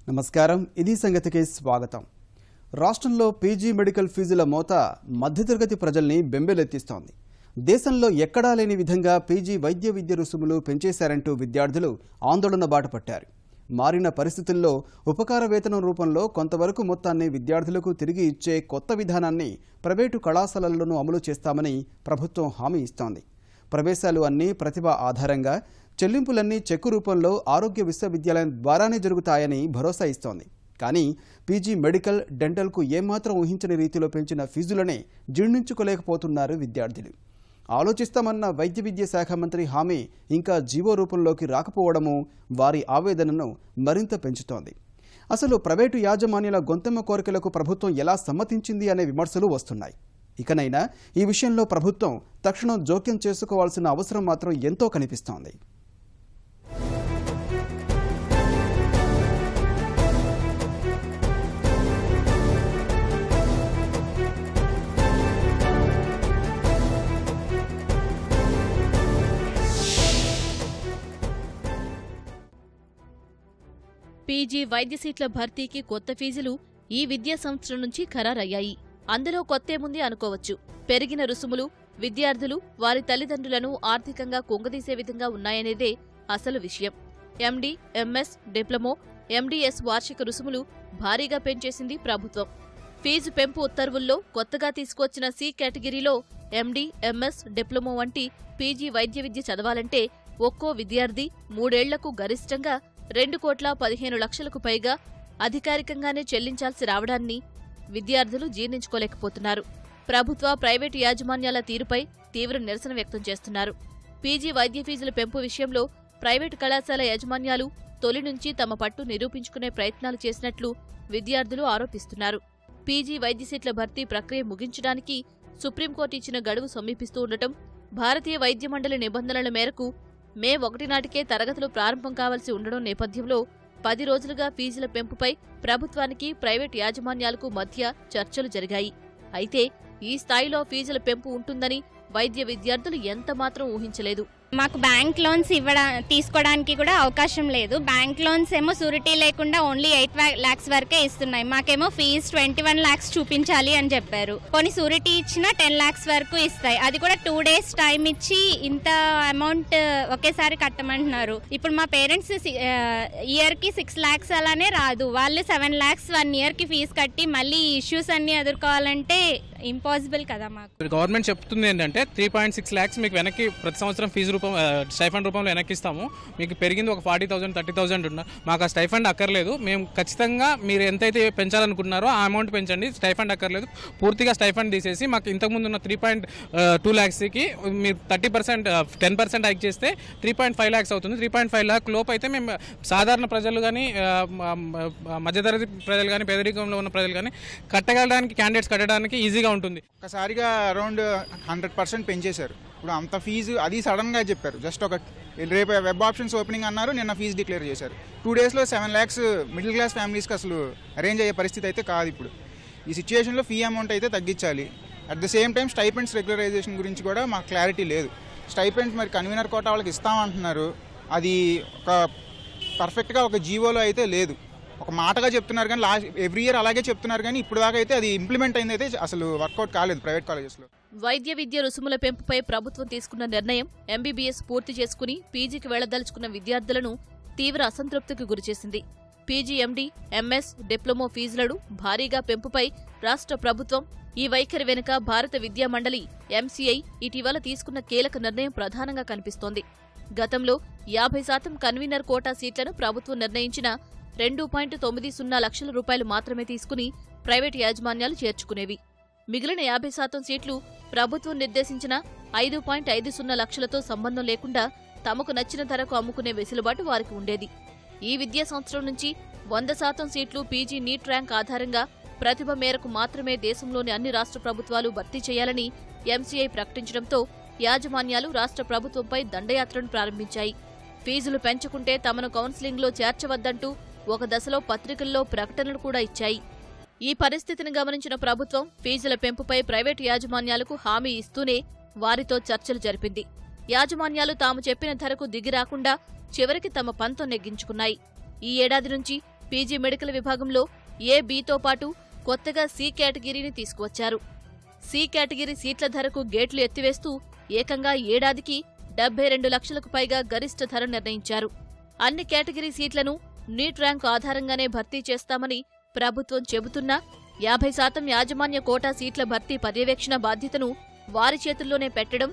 నమస్కారం, ఇది సంగతికి స్వాగతం. రాష్ట్రంలో పీజీ మెడికల్ ఫీజుల మోత మధ్యతరగతి ప్రజల్ని బెంబేలెత్తిస్తోంది. దేశంలో ఎక్కడా లేని విధంగా పీజీ వైద్య విద్య రుసుములు పెంచేశారంటూ విద్యార్థులు ఆందోళన బాట పట్టారు. మారిన పరిస్థితుల్లో ఉపకార వేతనం రూపంలో కొంతవరకు మొత్తాన్ని విద్యార్థులకు తిరిగి ఇచ్చే కొత్త విధానాన్ని ప్రైవేటు కళాశాలల్లోనూ అమలు చేస్తామని ప్రభుత్వం హామీ ఇస్తోంది. ప్రవేశాలు అన్నీ ప్రతిభ ఆధారంగా, చెల్లింపులన్నీ చెక్కు రూపంలో ఆరోగ్య విశ్వవిద్యాలయం ద్వారానే జరుగుతాయని భరోసా ఇస్తోంది. కానీ పీజీ మెడికల్, డెంటల్కు ఏమాత్రం ఊహించని రీతిలో పెంచిన ఫీజులనే జీర్ణించుకోలేకపోతున్నారు విద్యార్థులు. ఆలోచిస్తామన్న వైద్య విద్యా శాఖ మంత్రి హామీ ఇంకా జీవో రూపంలోకి రాకపోవడము వారి ఆవేదనను మరింత పెంచుతోంది. అసలు ప్రైవేటు యాజమాన్యాల గొంతెమ్మ కోరికలకు ప్రభుత్వం ఎలా సమ్మతించింది అనే విమర్శలు వస్తున్నాయి. ఇకనైనా ఈ విషయంలో ప్రభుత్వం తక్షణం జోక్యం చేసుకోవాల్సిన అవసరం మాత్రం ఎంతో కనిపిస్తోంది. పీజీ వైద్య సీట్ల భర్తీకి కొత్త ఫీజులు ఈ విద్యా సంవత్సరం నుంచి ఖరారయ్యాయి. అందులో కొత్తేముంది అనుకోవచ్చు. పెరిగిన రుసుములు విద్యార్థులు, వారి తల్లిదండ్రులను ఆర్థికంగా కుంగదీసే విధంగా ఉన్నాయనేదే అసలు విషయం. ఎండీ, ఎంఎస్, డిప్లొమో, ఎండీఎస్ వార్షిక రుసుములు భారీగా పెంచేసింది ప్రభుత్వం. ఫీజు పెంపు ఉత్తర్వుల్లో కొత్తగా తీసుకొచ్చిన సి కేటగిరీలో ఎండీ, ఎంఎస్, డిప్లొమో వంటి పీజీ వైద్య విద్య చదవాలంటే ఒక్కో విద్యార్థి 3 ఏళ్లకు గరిష్టంగా 2,15,00,000కు పైగా అధికారికంగానే చెల్లించాల్సి రావడాన్ని విద్యార్థులు జీర్ణించుకోలేకపోతున్నారు. ప్రభుత్వ, ప్రైవేటు యాజమాన్యాల తీరుపై తీవ్ర నిరసన వ్యక్తం చేస్తున్నారు. పీజీ వైద్య ఫీజుల పెంపు విషయంలో ప్రైవేటు కళాశాల యాజమాన్యాలు తొలి నుంచి తమ పట్టు నిరూపించుకునే ప్రయత్నాలు చేసినట్లు విద్యార్థులు ఆరోపిస్తున్నారు. పీజీ వైద్య సీట్ల భర్తీ ప్రక్రియ ముగించడానికి సుప్రీంకోర్టు ఇచ్చిన గడువు సమీపిస్తూ ఉండటం, భారతీయ వైద్య మండలి నిబంధనల మేరకు మే 1 నాటికే తరగతులు ప్రారంభం కావాల్సి ఉండడం నేపథ్యంలో 10 రోజులుగా ఫీజుల పెంపుపై ప్రభుత్వానికి, ప్రైవేటు యాజమాన్యాలకు మధ్య చర్చలు జరిగాయి. అయితే ఈ స్థాయిలో ఫీజుల పెంపు ఉంటుందని వైద్య విద్యార్థులు ఎంతమాత్రం ఊహించలేదు. మాకు బ్యాంక్ లోన్స్ తీసుకోవడానికి కూడా అవకాశం లేదు. బ్యాంక్ లోన్స్ ఏమో షూరిటీ లేకుండా ఓన్లీ 8 lakhs వరకే ఇస్తున్నాయి. మాకేమో ఫీజు 21 lakhs చూపించాలి అని చెప్పారు. కొన్ని షూరిటీ ఇచ్చినా 10 lakhs వరకు ఇస్తాయి. అది కూడా 2 days టైం ఇచ్చి ఇంత అమౌంట్ ఒకేసారి కట్టమంటున్నారు. ఇప్పుడు మా పేరెంట్స్ ఇయర్ కి 6 lakhs అలానే రాదు. వాళ్ళు 7 lakhs 1 year కి ఫీజు కట్టి మళ్ళీ ఇష్యూస్ అన్ని ఎదుర్కోవాలంటే ఇంపాసిబుల్ కదా. మాకు గవర్నమెంట్ చెప్తుంది ఏంటంటే 3.6 lakhs మీకు వెనక్కి ప్రతి సంవత్సరం ఫీజు స్టైఫండ్ రూపంలో వెనక్కిస్తాము. మీకు పెరిగింది ఒక 40,000 30,000 ఉన్న మాకు ఆ స్టైఫండ్ అక్కర్లేదు. మేము ఖచ్చితంగా మీరు ఎంతైతే పెంచాలనుకుంటున్నారో ఆ అమౌంట్ పెంచండి, స్టైఫండ్ అక్కర్లేదు. పూర్తిగా స్టైఫండ్ తీసేసి మాకు ఇంతకుముందు ఉన్న 3.2 lakhsకి మీరు 10% హైక్ చేస్తే 3.5 lakhs అవుతుంది. 3.5 lakh లోపు అయితే మేము సాధారణ ప్రజలు కానీ, మధ్యతరగతి ప్రజలు కానీ, పేదరికంలో ఉన్న ప్రజలు కానీ కట్టగలడానికి, క్యాండిడేట్స్ కట్టడానికి ఈజీగా ఉంటుంది. ఒకసారిగా అరౌండ్ 100% పెంచేశారు. ఇప్పుడు అంత ఫీజు అది సడన్గా చెప్పారు. జస్ట్ రేపు వెబ్ ఆప్షన్స్ ఓపెనింగ్ అన్నారు, నిన్న ఫీజు డిక్లేర్ చేశారు. 2 daysలో 7 lakhs మిడిల్ క్లాస్ ఫ్యామిలీస్కి అసలు అరేంజ్ అయ్యే పరిస్థితి అయితే కాదు. ఇప్పుడు ఈ సిచ్యువేషన్లో ఫీ అమౌంట్ అయితే తగ్గించాలి. At the same time stipends regularization గురించి కూడా మాకు క్లారిటీ లేదు. స్టైపెండ్స్ మరి కన్వీనర్ కోటా వాళ్ళకి ఇస్తామంటున్నారు. అది ఒక పర్ఫెక్ట్గా ఒక జీవోలో అయితే లేదు. ఒక మాటగా చెప్తున్నారు కానీ ఎవ్రీ ఇయర్ అలాగే చెప్తున్నారు కానీ ఇప్పుడు దాకా అయితే అది ఇంప్లిమెంట్ అయింది అయితే అసలు వర్కౌట్ కాలేదు ప్రైవేట్ కాలేజెస్లో. వైద్య విద్య రుసుముల పెంపుపై ప్రభుత్వం తీసుకున్న నిర్ణయం ఎంబీబీఎస్ పూర్తి చేసుకుని పీజీకి వెళ్లదలుచుకున్న విద్యార్థులను తీవ్ర అసంతృప్తికి గురిచేసింది. పీజీ, ఎండీ, ఎంఎస్, డిప్లొమో ఫీజులను భారీగా పెంపుపై రాష్ట్ర ప్రభుత్వం, ఈ వైఖరి వెనుక భారత విద్యా మండలి ఎంసీఐ ఇటీవల తీసుకున్న కీలక నిర్ణయం ప్రధానంగా కనిపిస్తోంది. గతంలో 50% కన్వీనర్ కోటా సీట్లను ప్రభుత్వం నిర్ణయించిన 2.90 లక్షల రూపాయలు మాత్రమే తీసుకుని ప్రైవేటు యాజమాన్యాలు చేర్చుకునేవి. మిగిలిన 50% సీట్లు ప్రభుత్వం నిర్దేశించిన 5.50 లక్షలతో సంబంధం లేకుండా తమకు నచ్చిన ధరకు అమ్ముకునే వెసులుబాటు వారికి ఉండేది. ఈ విద్యా సంవత్సరం నుంచి 100% సీట్లు పీజీ నీట్ ర్యాంక్ ఆధారంగా ప్రతిభ మేరకు మాత్రమే దేశంలోని అన్ని రాష్ట్ర ప్రభుత్వాలు భర్తీ చేయాలని ఎంసీఐ ప్రకటించడంతో యాజమాన్యాలు రాష్ట్ర ప్రభుత్వంపై దండయాత్రను ప్రారంభించాయి. ఫీజులు పెంచుకుంటే తమను కౌన్సిలింగ్లో చేర్చవద్దంటూ ఒక దశలో పత్రికల్లో ప్రకటనలు కూడా ఇచ్చాయి. ఈ పరిస్థితిని గమనించిన ప్రభుత్వం ఫీజుల పెంపుపై ప్రైవేటు యాజమాన్యాలకు హామీ ఇస్తూనే వారితో చర్చలు జరిపింది. యాజమాన్యాలు తాము చెప్పిన ధరకు దిగిరాకుండా చివరికి తమ పంతం నెగ్గించుకున్నాయి. ఈ ఏడాది నుంచి పీజీ మెడికల్ విభాగంలో ఏ, బితో పాటు కొత్తగా సి కేటగిరీని తీసుకువచ్చారు. సి కేటగిరీ సీట్ల ధరకు గేట్లు ఎత్తివేస్తూ ఏకంగా ఏడాదికి 72 లక్షలకు పైగా గరిష్ట ధర నిర్ణయించారు. అన్ని కేటగిరీ సీట్లను నీట్ ర్యాంకు ఆధారంగానే భర్తీ చేస్తామని ప్రభుత్వం చెబుతున్నా 50% యాజమాన్య కోటా సీట్ల భర్తీ పర్యవేక్షణ బాధ్యతను వారి చేతుల్లోనే పెట్టడం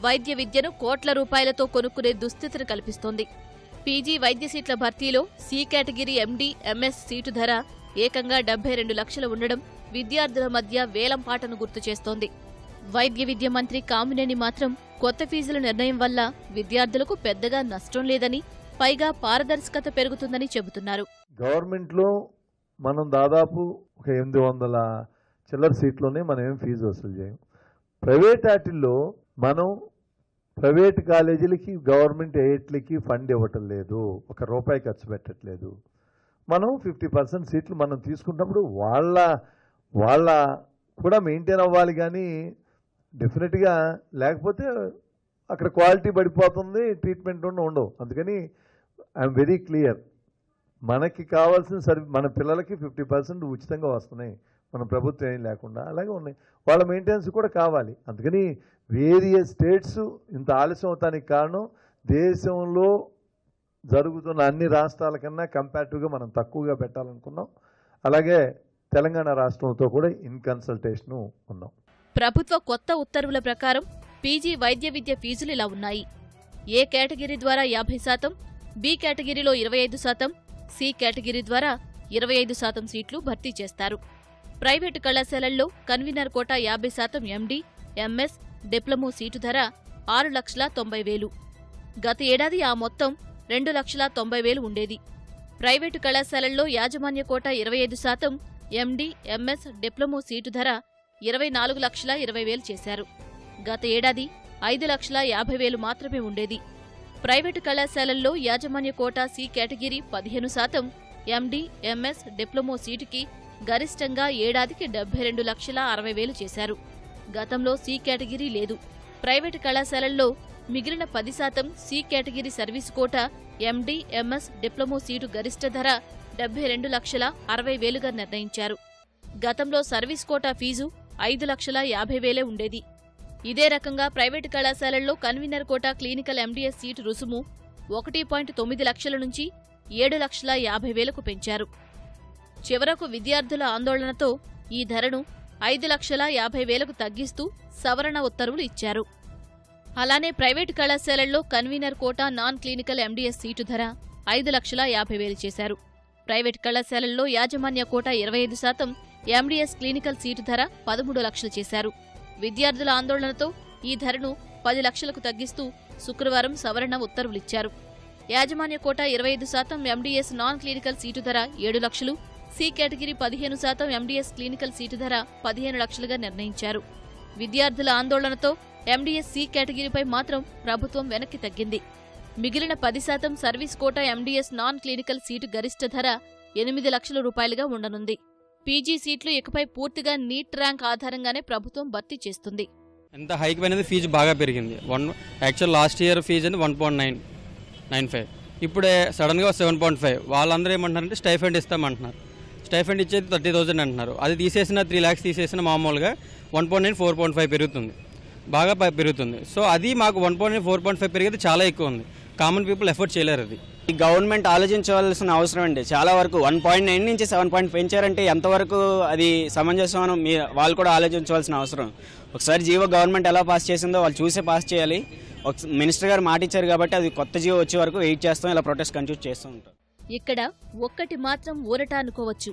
వైద్య విద్యను కోట్ల రూపాయలతో కొనుక్కునే దుస్థితిని కల్పిస్తోంది. పీజీ వైద్య సీట్ల భర్తీలో C category MD, MS seat ధర ఏకంగా 72 లక్షలు ఉండడం విద్యార్థుల మధ్య వేలంపాటను గుర్తు చేస్తోంది. వైద్య విద్య మంత్రి కామినేని మాత్రం కొత్త ఫీజుల నిర్ణయం వల్ల విద్యార్థులకు పెద్దగా నష్టం లేదని, పైగా పారదర్శకత పెరుగుతుందని చెబుతున్నారు. గవర్నమెంట్లో మనం దాదాపు ఒక 800 చిల్లర సీట్లోనే మనం ఏం ఫీజు వసూలు చేయం. ప్రైవేట్ వాటిల్లో మనం ప్రైవేట్ కాలేజీలకి గవర్నమెంట్ ఎయిట్లకి ఫండ్ ఇవ్వటం లేదు, ₹1 ఖర్చు పెట్టట్లేదు. మనం 50% సీట్లు మనం తీసుకున్నప్పుడు వాళ్ళ కూడా మెయింటైన్ అవ్వాలి, కానీ డెఫినెట్గా లేకపోతే అక్కడ క్వాలిటీ పడిపోతుంది, ట్రీట్మెంట్ ఉండవు. అందుకని ఐఎమ్ వెరీ క్లియర్, మనకి కావాల్సిన మన పిల్లలకి 50% ఉచితంగా వస్తున్నాయి, మన ప్రభుత్వం ఏం లేకుండా అలాగే ఉన్నాయి. వాళ్ళ మెయింటెనెన్స్ కూడా కావాలి. అందుకని వేరియస్ స్టేట్స్ ఇంత ఆలస్యం అవటానికి కారణం దేశంలో జరుగుతున్న అన్ని రాష్ట్రాల కన్నా కంపారిటివ్గా మనం తక్కువగా పెట్టాలనుకున్నాం. అలాగే తెలంగాణ రాష్ట్రంతో కూడా ఇన్ కన్సల్టేషన్ ఉన్నాం. ప్రభుత్వ కొత్త ఉత్తర్వుల ప్రకారం పీజీ వైద్య విద్య ఫీజులు ఇలా ఉన్నాయి. ఏ కేటగిరీ ద్వారా 50%, బి కేటగిరీలో 25%, సి కేటగిరీ ద్వారా 25% సీట్లు భర్తీ చేస్తారు. ప్రైవేటు కళాశాలల్లో convener quota 50% MD, MS, diploma seat ధర 6,90,000. గత ఏడాది ఆ మొత్తం 2,90,000 ఉండేది. ప్రైవేటు కళాశాలల్లో యాజమాన్య quota 25%, MD, MS, diploma seat ధర 24,20,000 చేశారు. గత ఏడాది 5,50,000 మాత్రమే ఉండేది. ప్రైవేటు కళాశాలల్లో యాజమాన్య quota C category 15%, MD, MS, diploma సీటుకి గరిష్టంగా ఏడాదికి 72,60,000 చేశారు. గతంలో సి కేటగిరీ లేదు. ప్రైవేటు కళాశాలల్లో మిగిలిన 10% C category service quota MD, MS, diploma seat గరిష్ట ధర 72,60,000గా నిర్ణయించారు. గతంలో సర్వీస్ కోటా ఫీజు 5,50,000 ఉండేది. ఇదే రకంగా ప్రైవేటు కళాశాలల్లో convener quota clinical MDS seat రుసుము 1.9 లక్షల నుంచి 7,50,000కు పెంచారు. చివరకు విద్యార్థుల ఆందోళనతో ఈ ధరను 5,50,000కు తగ్గిస్తూ సవరణ ఉత్తర్వులు ఇచ్చారు. అలానే ప్రైవేటు కళాశాలల్లో convener quota non clinical MDS seat ధర 5,50,000 చేశారు. ప్రైవేటు కళాశాలల్లో యాజమాన్య కోటా 25%, ఎండీఎస్ క్లినికల్ సీటు ధర 13 లక్షలు చేశారు. విద్యార్థుల ఆందోళనతో ఈ ధరను 10 లక్షలకు తగ్గిస్తూ శుక్రవారం సవరణ ఉత్తర్వులిచ్చారు. యాజమాన్య quota 25% MDS non clinical seat ధర 7 లక్షలు, C category 15% MDS clinical seat ధర 15 లక్షలుగా నిర్ణయించారు. విద్యార్థుల ఆందోళనతో ఎండీఎస్ సి కేటగిరీపై మాత్రం ప్రభుత్వం వెనక్కి తగ్గింది. మిగిలిన 10% service quota MDS non clinical seat గరిష్ట ధర 8 లక్షల రూపాయలుగా ఉండనుంది. పీజీ సీట్లు ఇకపై పూర్తిగా నీట్ ర్యాంక్ ఆధారంగానే ప్రభుత్వం భర్తీ చేస్తుంది. ఎంత హైక్ అనేది ఫీజు బాగా పెరిగింది. యాక్చువల్ లాస్ట్ ఇయర్ ఫీజు అనేది 1.95, ఇప్పుడే సడన్గా 7.5. వాళ్ళందరూ ఏమంటున్నారంటే స్టైఫండ్ ఇస్తామంటున్నారు. స్టైఫండ్ ఇచ్చేది 30,000 అంటున్నారు. అది తీసేసిన 3 lakhs తీసేసిన మామూలుగా 1.9, 4.5 పెరుగుతుంది, బాగా పెరుగుతుంది. సో అది మాకు 1.9, 4.5 పెరిగేది చాలా ఎక్కువ ఉంది. కామన్ పీపుల్ ఎఫర్ట్ చేయలేరు. అది ఈ గవర్నమెంట్ ఆలోచించవలసిన అవసరం అండి. చాలా వరకు 1.9 నుంచి 7 పెంచారంటే ఎంతవరకు అది సమంజసం అని వాళ్ళు కూడా ఆలోచించవలసిన అవసరం. ఒకసారి జీవో గవర్నమెంట్ ఎలా పాస్ చేసిందో వాళ్ళు చూసే పాస్ చేయాలి. మినిస్టర్ గారు మాట ఇచ్చారు కాబట్టి అది కొత్త జీవో వచ్చే వరకు వెయిట్ చేస్తాం, ఇలా ప్రొటెస్ట్ కంటిన్యూ చేస్తూ ఉంటాం. ఇక్కడ ఒక్కటి మాత్రం ఊరట అనుకోవచ్చు.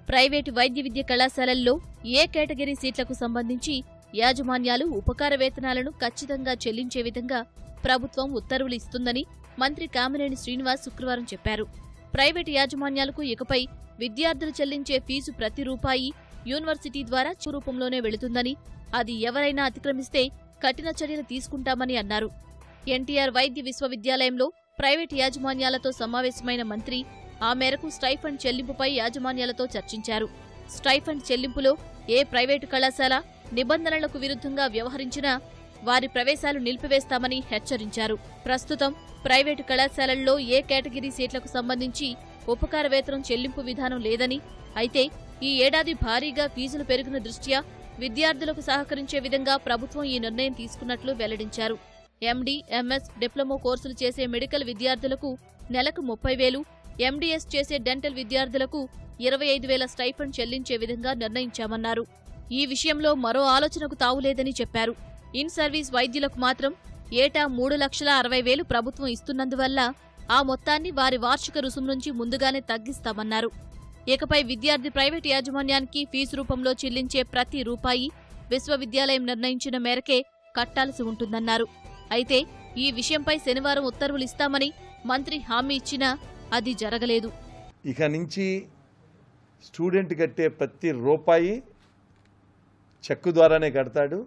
ప్రైవేటు వైద్య విద్య కళాశాలల్లో ఏ కేటగిరీ సీట్లకు సంబంధించి యాజమాన్యాలు ఉపకార వేతనాలను ఖచ్చితంగా చెల్లించే విధంగా ప్రభుత్వం ఉత్తర్వులు ఇస్తుందని మంత్రి కామినేని శ్రీనివాస్ శుక్రవారం చెప్పారు. ప్రైవేటు యాజమాన్యాలకు ఇకపై విద్యార్థులు చెల్లించే ఫీజు ప్రతి రూపాయి యూనివర్సిటీ ద్వారా రూపంలోనే వెళుతుందని, అది ఎవరైనా అతిక్రమిస్తే కఠిన చర్యలు తీసుకుంటామని అన్నారు. ఎన్టీఆర్ వైద్య విశ్వవిద్యాలయంలో ప్రైవేటు యాజమాన్యాలతో సమావేశమైన మంత్రి ఆ మేరకు స్టైఫండ్ చెల్లింపుపై యాజమాన్యాలతో చర్చించారు. స్టైఫండ్ చెల్లింపులో ఏ ప్రైవేటు కళాశాల నిబంధనలకు విరుద్ధంగా వ్యవహరించినా వారి ప్రవేశాలు నిలిపివేస్తామని హెచ్చరించారు. ప్రస్తుతం ప్రైవేటు కళాశాలల్లో ఏ కేటగిరీ సీట్లకు సంబంధించి ఉపకార వేతనం చెల్లింపు విధానం లేదని, అయితే ఈ ఏడాది భారీగా ఫీజులు పెరిగిన దృష్ట్యా విద్యార్థులకు సహకరించే విధంగా ప్రభుత్వం ఈ నిర్ణయం తీసుకున్నట్లు వెల్లడించారు. ఎండీ, ఎంఎస్, డిప్లొమా కోర్సులు చేసే మెడికల్ విద్యార్థులకు నెలకు 30,000, ఎండీఎస్ చేసే డెంటల్ విద్యార్థులకు 25,000 స్టైఫండ్ చెల్లించే విధంగా నిర్ణయించామన్నారు. ఈ విషయంలో మరో ఆలోచనకు తావులేదని చెప్పారు. ఇన్ సర్వీస్ వైద్యులకు మాత్రం ఏటా 3,60,000 ప్రభుత్వం ఇస్తున్నందువల్ల ఆ మొత్తాన్ని వారి వార్షిక రుసుము నుంచి ముందుగానే తగ్గిస్తామన్నారు. ఇకపై విద్యార్థి ప్రైవేటు యాజమాన్యానికి ఫీజు రూపంలో చెల్లించే ప్రతి రూపాయి విశ్వవిద్యాలయం నిర్ణయించిన మేరకే కట్టాల్సి ఉంటుందన్నారు. అయితే ఈ విషయంపై శనివారం ఉత్తర్వులు ఇస్తామని మంత్రి హామీ ఇచ్చినా అది జరగలేదు. ఇక నుంచి స్టూడెంట్ కట్టే ప్రతి రూపాయి చెక్కు ద్వారానే కడతాడు.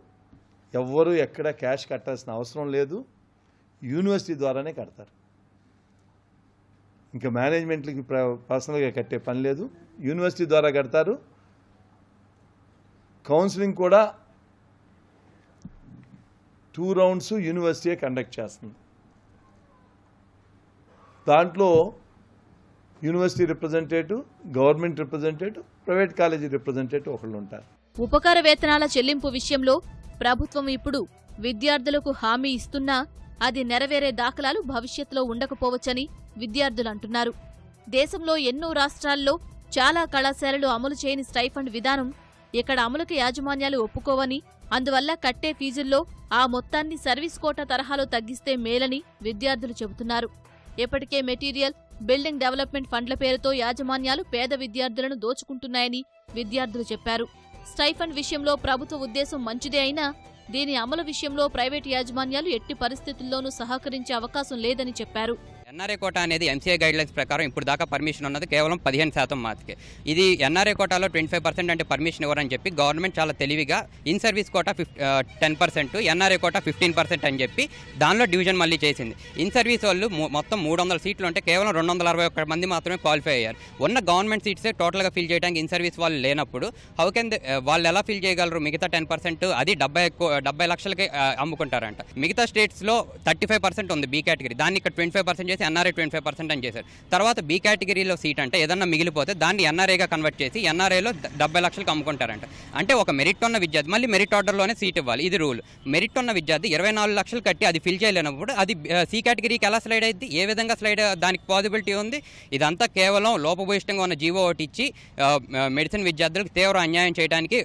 ఎవ్వరూ ఎక్కడ క్యాష్ కట్టాల్సిన అవసరం లేదు. యూనివర్సిటీ ద్వారానే కడతారు. ఇంకా మేనేజ్మెంట్లకి పర్సనల్గా కట్టే పని లేదు. యూనివర్సిటీ ద్వారా కడతారు. కౌన్సిలింగ్ కూడా 2 రౌండ్స్ యూనివర్సిటీ కండక్ట్ చేస్తుంది. దాంట్లో university representative, government representative, private college representative ఒకళ్ళు ఉంటారు. ఉపకార వేతనాల చెల్లింపు విషయంలో ప్రభుత్వం ఇప్పుడు విద్యార్థులకు హామీ ఇస్తున్నా అది నెరవేరే దాఖలాలు భవిష్యత్తులో ఉండకపోవచ్చని విద్యార్థులు అంటున్నారు. దేశంలో ఎన్నో రాష్ట్రాల్లో చాలా కళాశాలలు అమలు చేయని స్టైఫండ్ విధానం ఇక్కడ అమలుకి యాజమాన్యాలు ఒప్పుకోవని, అందువల్ల కట్టే ఫీజుల్లో ఆ మొత్తాన్ని సర్వీస్ కోటా తరహాలో తగ్గిస్తే మేలని విద్యార్థులు చెబుతున్నారు. ఇప్పటికే మెటీరియల్, బిల్డింగ్ డెవలప్మెంట్ ఫండ్ల పేరుతో యాజమాన్యాలు పేద విద్యార్థులను దోచుకుంటున్నాయని విద్యార్థులు చెప్పారు. స్టైఫండ్ విషయంలో ప్రభుత్వ ఉద్దేశం మంచిదే అయినా దీని అమలు విషయంలో ప్రైవేటు యాజమాన్యాలు ఎట్టి పరిస్థితుల్లోనూ సహకరించే అవకాశం లేదని చెప్పారు. ఎన్ఆర్ఏ కోటా అనేది ఎంసీఏ గైడ్లైన్స్ ప్రకారం ఇప్పుడు దాకా పర్మిషన్ ఉన్నది కేవలం 15% మాత్రమే. ఇది ఎన్ఆర్ఏ కోటాలో 25% అంటే పర్మిషన్ ఇవ్వరని చెప్పి గవర్నమెంట్ చాలా తెలివిగా in service quota 10%, NRA quota 15% అని చెప్పి దానిలో డివిజన్ మళ్ళీ చేసింది. ఇన్ సర్వీస్ వాళ్ళు మొత్తం 300 సీట్లు ఉంటే కేవలం 261 మంది మాత్రమే క్వాలిఫై అయ్యారు. ఉన్న గవర్నమెంట్ సీట్సే టోటల్గా ఫిల్ చేయడానికి ఇన్ సర్వీస్ వాళ్ళు లేనప్పుడు వాళ్ళు ఎలా ఫిల్ చేయగలరు? మిగతా 10% అది 70 లక్షలకి అమ్ముకుంటారంట. మిగతా స్టేట్స్లో 35% ఉంది బీ కేటగిరీ, దాన్ని ఇక్కడ 25% చేసి ఎన్ఆర్ఐ 25% అని చేశారు. తర్వాత బీ కేటగిరీలో సీట్ అంటే ఏదన్నా మిగిలిపోతే దాన్ని ఎన్ఆర్ఐగా కన్వర్ట్ చేసి ఎన్ఆర్ఐలో 70 లక్షలకు అమ్ముకుంటారంట. అంటే ఒక మెరిట్ ఉన్న విద్యార్థి మళ్ళీ మెరిట్ ఆర్డర్లోనే సీట్ ఇవ్వాలి, ఇది రూల్. మెరిట్ ఉన్న విద్యార్థి 24 లక్షలు కట్టి అది ఫిల్ చేయలేనప్పుడు అది సి కేటగిరీకి ఎలా స్లైడ్ అయింది? ఏ విధంగా స్లైడ్ దానికి పాసిబిలిటీ ఉంది? ఇదంతా కేవలం లోపభూయిష్టంగా ఉన్న జీవో ఒకటి ఇచ్చి మెడిసిన్ విద్యార్థులకు తీవ్ర అన్యాయం చేయడానికి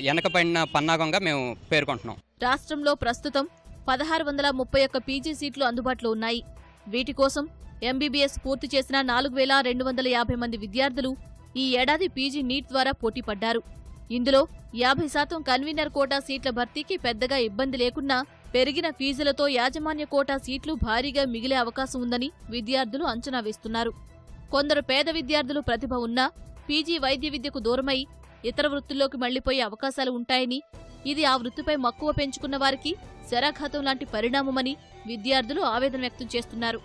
వెనకపడిన పన్నాగంగా మేము పేర్కొంటున్నాం. రాష్ట్రంలో ప్రస్తుతం 1631 పీజీ సీట్లు అందుబాటులో ఉన్నాయి. వీటి కోసం ఎంబీబీఎస్ పూర్తి చేసిన 4,250 మంది విద్యార్థులు ఈ ఏడాది పీజీ నీట్ ద్వారా పోటీ పడ్డారు. ఇందులో 50% కన్వీనర్ కోటా సీట్ల భర్తీకి పెద్దగా ఇబ్బంది లేకున్నా పెరిగిన ఫీజులతో యాజమాన్య కోటా సీట్లు భారీగా మిగిలే అవకాశం ఉందని విద్యార్థులు అంచనా వేస్తున్నారు. కొందరు పేద విద్యార్థులు ప్రతిభ ఉన్నా పీజీ వైద్య విద్యకు దూరమై ఇతర వృత్తుల్లోకి మళ్లిపోయే అవకాశాలు ఉంటాయని, ఇది ఆ వృత్తిపై మక్కువ పెంచుకున్న వారికి శరాఘాతం లాంటి పరిణామమని విద్యార్థులు ఆవేదన వ్యక్తం చేస్తున్నారు.